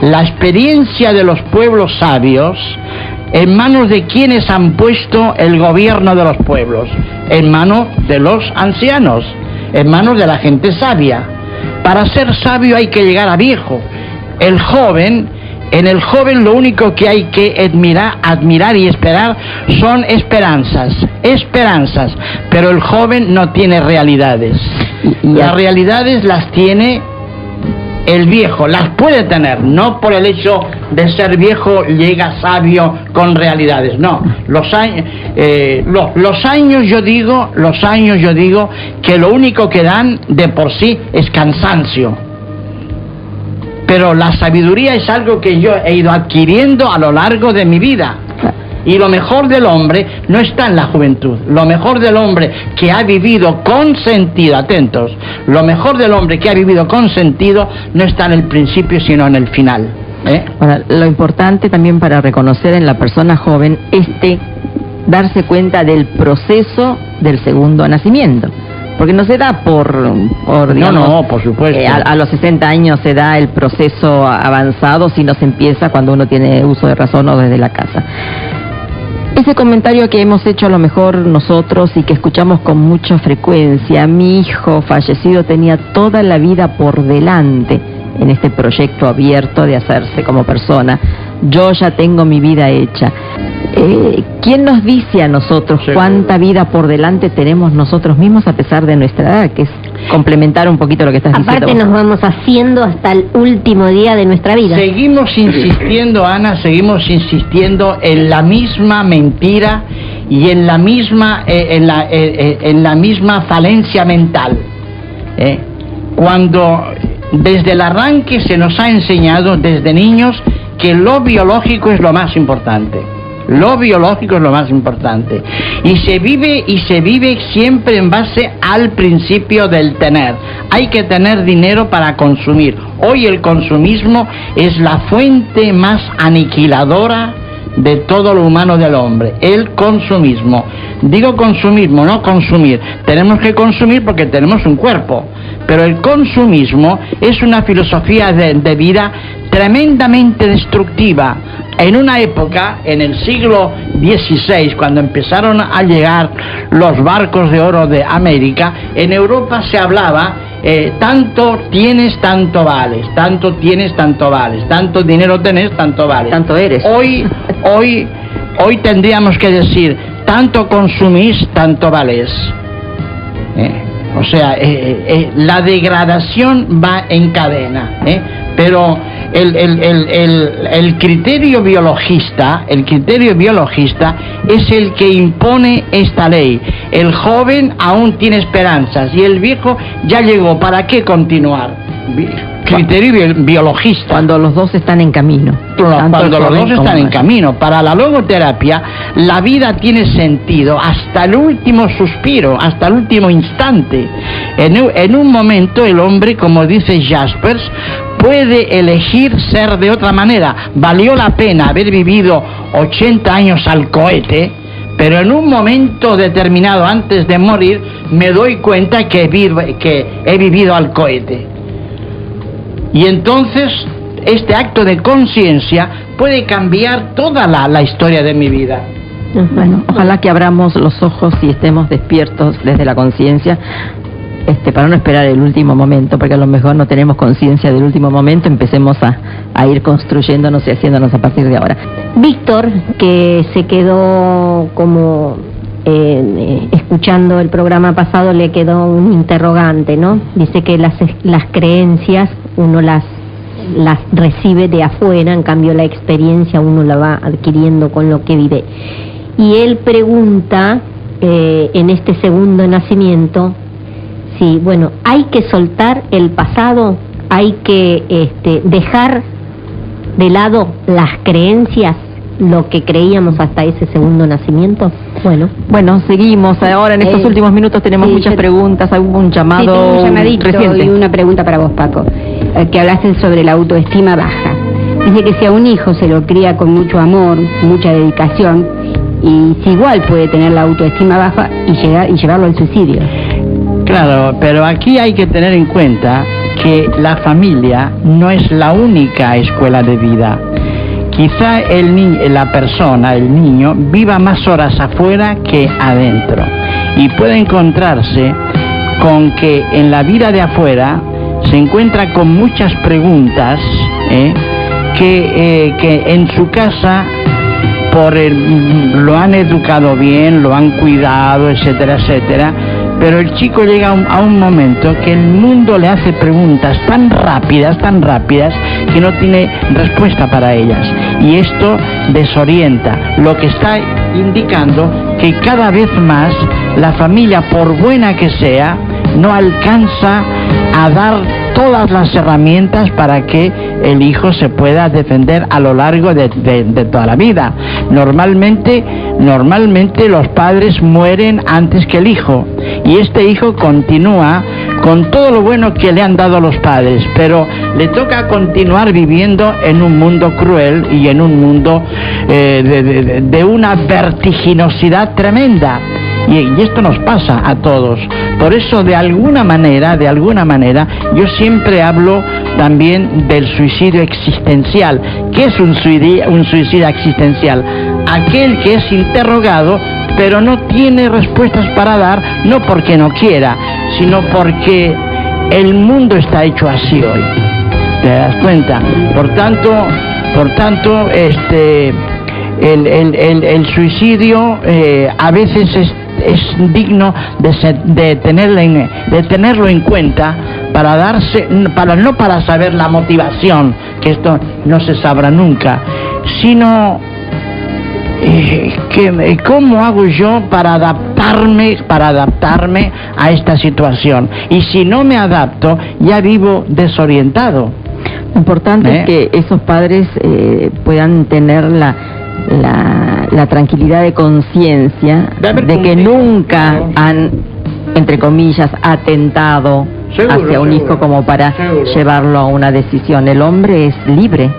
Speaker 8: La experiencia de los pueblos sabios, ¿en manos de quienes han puesto el gobierno de los pueblos? En manos de los ancianos, en manos de la gente sabia. Para ser sabio hay que llegar a viejo. En el joven lo único que hay que admirar y esperar son esperanzas, pero el joven no tiene realidades. Las realidades las tiene el viejo, las puede tener, no por el hecho de ser viejo llega sabio con realidades, no. Los años yo digo que lo único que dan de por sí es cansancio. Pero la sabiduría es algo que yo he ido adquiriendo a lo largo de mi vida. Y lo mejor del hombre no está en la juventud. Lo mejor del hombre que ha vivido con sentido, atentos, lo mejor del hombre que ha vivido con sentido no está en el principio, sino en el final.
Speaker 7: Ahora, lo importante también para reconocer en la persona joven es darse cuenta del proceso del segundo nacimiento. Porque no se da digamos,
Speaker 8: no, por supuesto.
Speaker 7: A los 60 años se da el proceso avanzado, sino se empieza cuando uno tiene uso de razón o desde la casa. Ese comentario que hemos hecho a lo mejor nosotros y que escuchamos con mucha frecuencia, mi hijo fallecido tenía toda la vida por delante en este proyecto abierto de hacerse como persona, yo ya tengo mi vida hecha. ¿Quién nos dice a nosotros cuánta vida por delante tenemos nosotros mismos a pesar de nuestra edad? Que es complementar un poquito lo que estás diciendo.
Speaker 3: Aparte nos vamos haciendo hasta el último día de nuestra vida.
Speaker 8: Seguimos insistiendo, Ana, en la misma mentira y en la misma falencia mental. Cuando desde el arranque se nos ha enseñado desde niños que lo biológico es lo más importante. Lo biológico es lo más importante. Y se vive siempre en base al principio del tener. Hay que tener dinero para consumir. Hoy el consumismo es la fuente más aniquiladora de todo lo humano del hombre. El consumismo. Digo consumismo, no consumir. Tenemos que consumir porque tenemos un cuerpo. Pero el consumismo es una filosofía de vida tremendamente destructiva. En una época, en el siglo XVI, cuando empezaron a llegar los barcos de oro de América, en Europa se hablaba, tanto tienes, tanto vales, tanto tienes, tanto vales, tanto dinero tenés, tanto vales.
Speaker 7: Tanto eres.
Speaker 8: Hoy hoy tendríamos que decir, tanto consumís, tanto valés. O sea, la degradación va en cadena, pero el criterio biologista es el que impone esta ley. El joven aún tiene esperanzas y el viejo ya llegó. ¿Para qué continuar? Criterio biologista.
Speaker 7: Cuando los dos están en camino.
Speaker 8: Cuando los dos están en camino. Para la logoterapia, la vida tiene sentido hasta el último suspiro, hasta el último instante. En un momento el hombre, como dice Jaspers, puede elegir ser de otra manera. Valió la pena haber vivido 80 años al cohete, pero en un momento determinado antes de morir me doy cuenta que he vivido al cohete. Y entonces este acto de conciencia puede cambiar toda la historia de mi vida.
Speaker 7: Bueno, ojalá que abramos los ojos y estemos despiertos desde la conciencia, para no esperar el último momento, porque a lo mejor no tenemos conciencia del último momento, empecemos a ir construyéndonos y haciéndonos a partir de ahora.
Speaker 2: Víctor, que se quedó como escuchando el programa pasado, le quedó un interrogante, ¿no? Dice que las creencias uno las recibe de afuera, en cambio la experiencia uno la va adquiriendo con lo que vive. Y él pregunta, en este segundo nacimiento, si, bueno, hay que soltar el pasado, hay que dejar de lado las creencias, lo que creíamos hasta ese segundo nacimiento.
Speaker 7: Bueno, seguimos. Ahora en estos últimos minutos tenemos muchas preguntas. Hay un llamado reciente.
Speaker 10: Y una pregunta para vos, Paco, que hablaste sobre la autoestima baja. Dice que si a un hijo se lo cría con mucho amor, mucha dedicación, y si igual puede tener la autoestima baja y llevarlo al suicidio.
Speaker 8: Claro, pero aquí hay que tener en cuenta que la familia no es la única escuela de vida. Quizá el niño, viva más horas afuera que adentro, y puede encontrarse con que en la vida de afuera se encuentra con muchas preguntas que en su casa lo han educado bien, lo han cuidado, etcétera, etcétera. Pero el chico llega a un momento que el mundo le hace preguntas tan rápidas, que no tiene respuesta para ellas. Y esto desorienta, lo que está indicando que cada vez más la familia, por buena que sea, no alcanza a dar todas las herramientas para que el hijo se pueda defender a lo largo de toda la vida. Normalmente los padres mueren antes que el hijo, y este hijo continúa con todo lo bueno que le han dado los padres, pero le toca continuar viviendo en un mundo cruel y en un mundo de una vertiginosidad tremenda. Y esto nos pasa a todos. Por eso, de alguna manera, yo siempre hablo también del suicidio existencial. ¿Qué es un suicida existencial? Aquel que es interrogado, pero no tiene respuestas para dar, no porque no quiera, sino porque el mundo está hecho así hoy. ¿Te das cuenta? Por tanto, el suicidio a veces es digno de tenerlo en cuenta para saber la motivación, que esto no se sabrá nunca, sino cómo hago yo para adaptarme a esta situación, y si no me adapto ya vivo desorientado.
Speaker 7: Lo importante es que esos padres puedan tener la tranquilidad de conciencia de que nunca han, entre comillas, atentado hacia un hijo como para llevarlo a una decisión. El hombre es libre,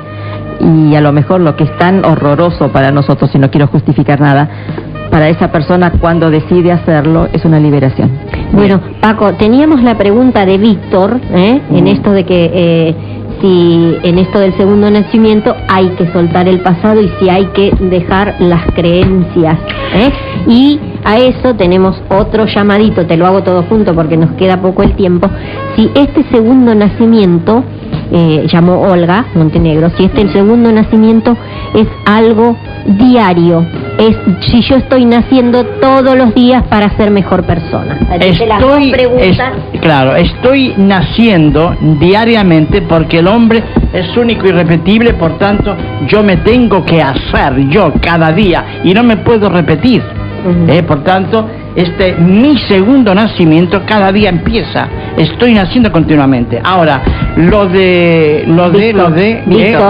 Speaker 7: y a lo mejor lo que es tan horroroso para nosotros, y no quiero justificar nada, para esa persona cuando decide hacerlo es una liberación.
Speaker 2: Bueno, Paco, teníamos la pregunta de Víctor, en esto de que si en esto del segundo nacimiento hay que soltar el pasado y si hay que dejar las creencias, y a eso tenemos otro llamadito, te lo hago todo junto porque nos queda poco el tiempo. Si este segundo nacimiento
Speaker 10: llamó Olga Montenegro, si el segundo nacimiento es algo diario, es si yo estoy naciendo todos los días para ser mejor persona.
Speaker 8: Estoy naciendo diariamente porque el hombre es único y irrepetible, por tanto yo me tengo que hacer yo cada día y no me puedo repetir. Por tanto, mi segundo nacimiento cada día empieza. Estoy naciendo continuamente. Ahora, lo de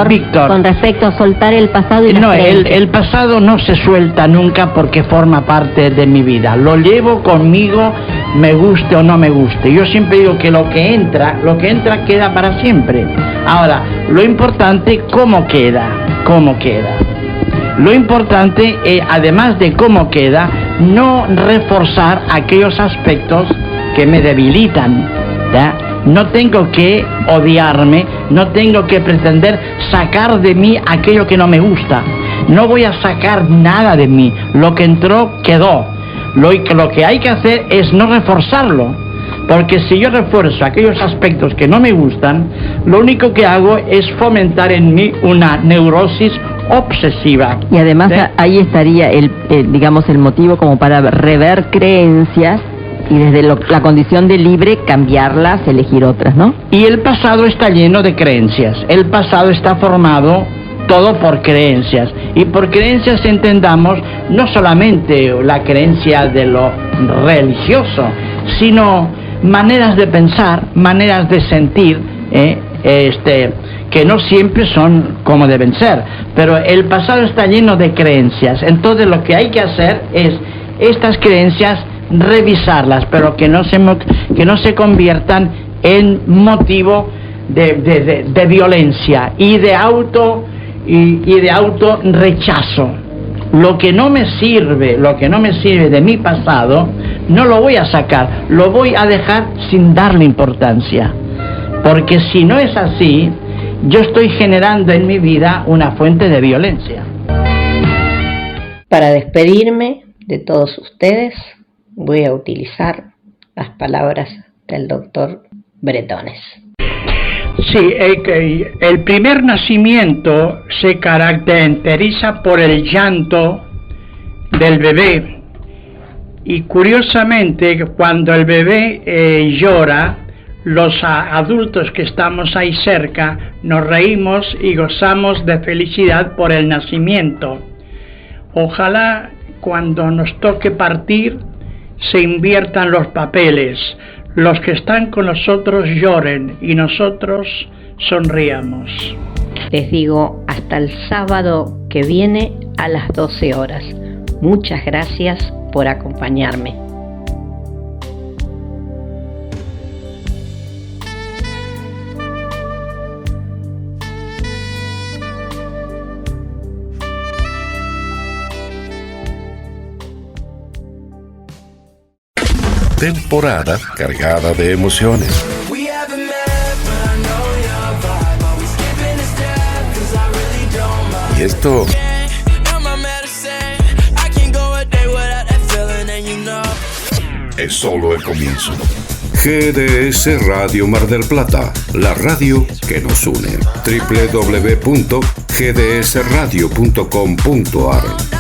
Speaker 8: Víctor,
Speaker 10: con respecto a soltar el pasado y
Speaker 8: el pasado no se suelta nunca porque forma parte de mi vida. Lo llevo conmigo, me guste o no me guste. Yo siempre digo que lo que entra queda para siempre. Ahora, lo importante, ¿cómo queda? Lo importante, además de cómo queda, no reforzar aquellos aspectos que me debilitan, ¿ya? No tengo que odiarme, no tengo que pretender sacar de mí aquello que no me gusta. No voy a sacar nada de mí, lo que entró quedó. Lo que hay que hacer es no reforzarlo, porque si yo refuerzo aquellos aspectos que no me gustan, lo único que hago es fomentar en mí una neurosis obsesiva.
Speaker 7: Y además ahí estaría el motivo como para rever creencias y desde la condición de libre cambiarlas, elegir otras, ¿no?
Speaker 8: Y el pasado está lleno de creencias. El pasado está formado todo por creencias. Y por creencias entendamos no solamente la creencia de lo religioso, sino maneras de pensar, maneras de sentir, que no siempre son como deben ser, pero el pasado está lleno de creencias. Entonces lo que hay que hacer es estas creencias revisarlas, pero que no se conviertan en motivo de violencia y de auto rechazo. Lo que no me sirve de mi pasado, no lo voy a sacar, lo voy a dejar sin darle importancia. Porque si no es así, yo estoy generando en mi vida una fuente de violencia.
Speaker 2: Para despedirme de todos ustedes, voy a utilizar las palabras del doctor Bretones.
Speaker 11: Sí, el primer nacimiento se caracteriza por el llanto del bebé, y curiosamente cuando el bebé llora, los adultos que estamos ahí cerca nos reímos y gozamos de felicidad por el nacimiento. Ojalá cuando nos toque partir se inviertan los papeles. Los que están con nosotros lloren y nosotros sonriamos.
Speaker 2: Les digo hasta el sábado que viene a las 12 horas. Muchas gracias por acompañarme.
Speaker 1: Temporada cargada de emociones. Y esto es solo el comienzo. GDS Radio Mar del Plata, la radio que nos une. www.gdsradio.com.ar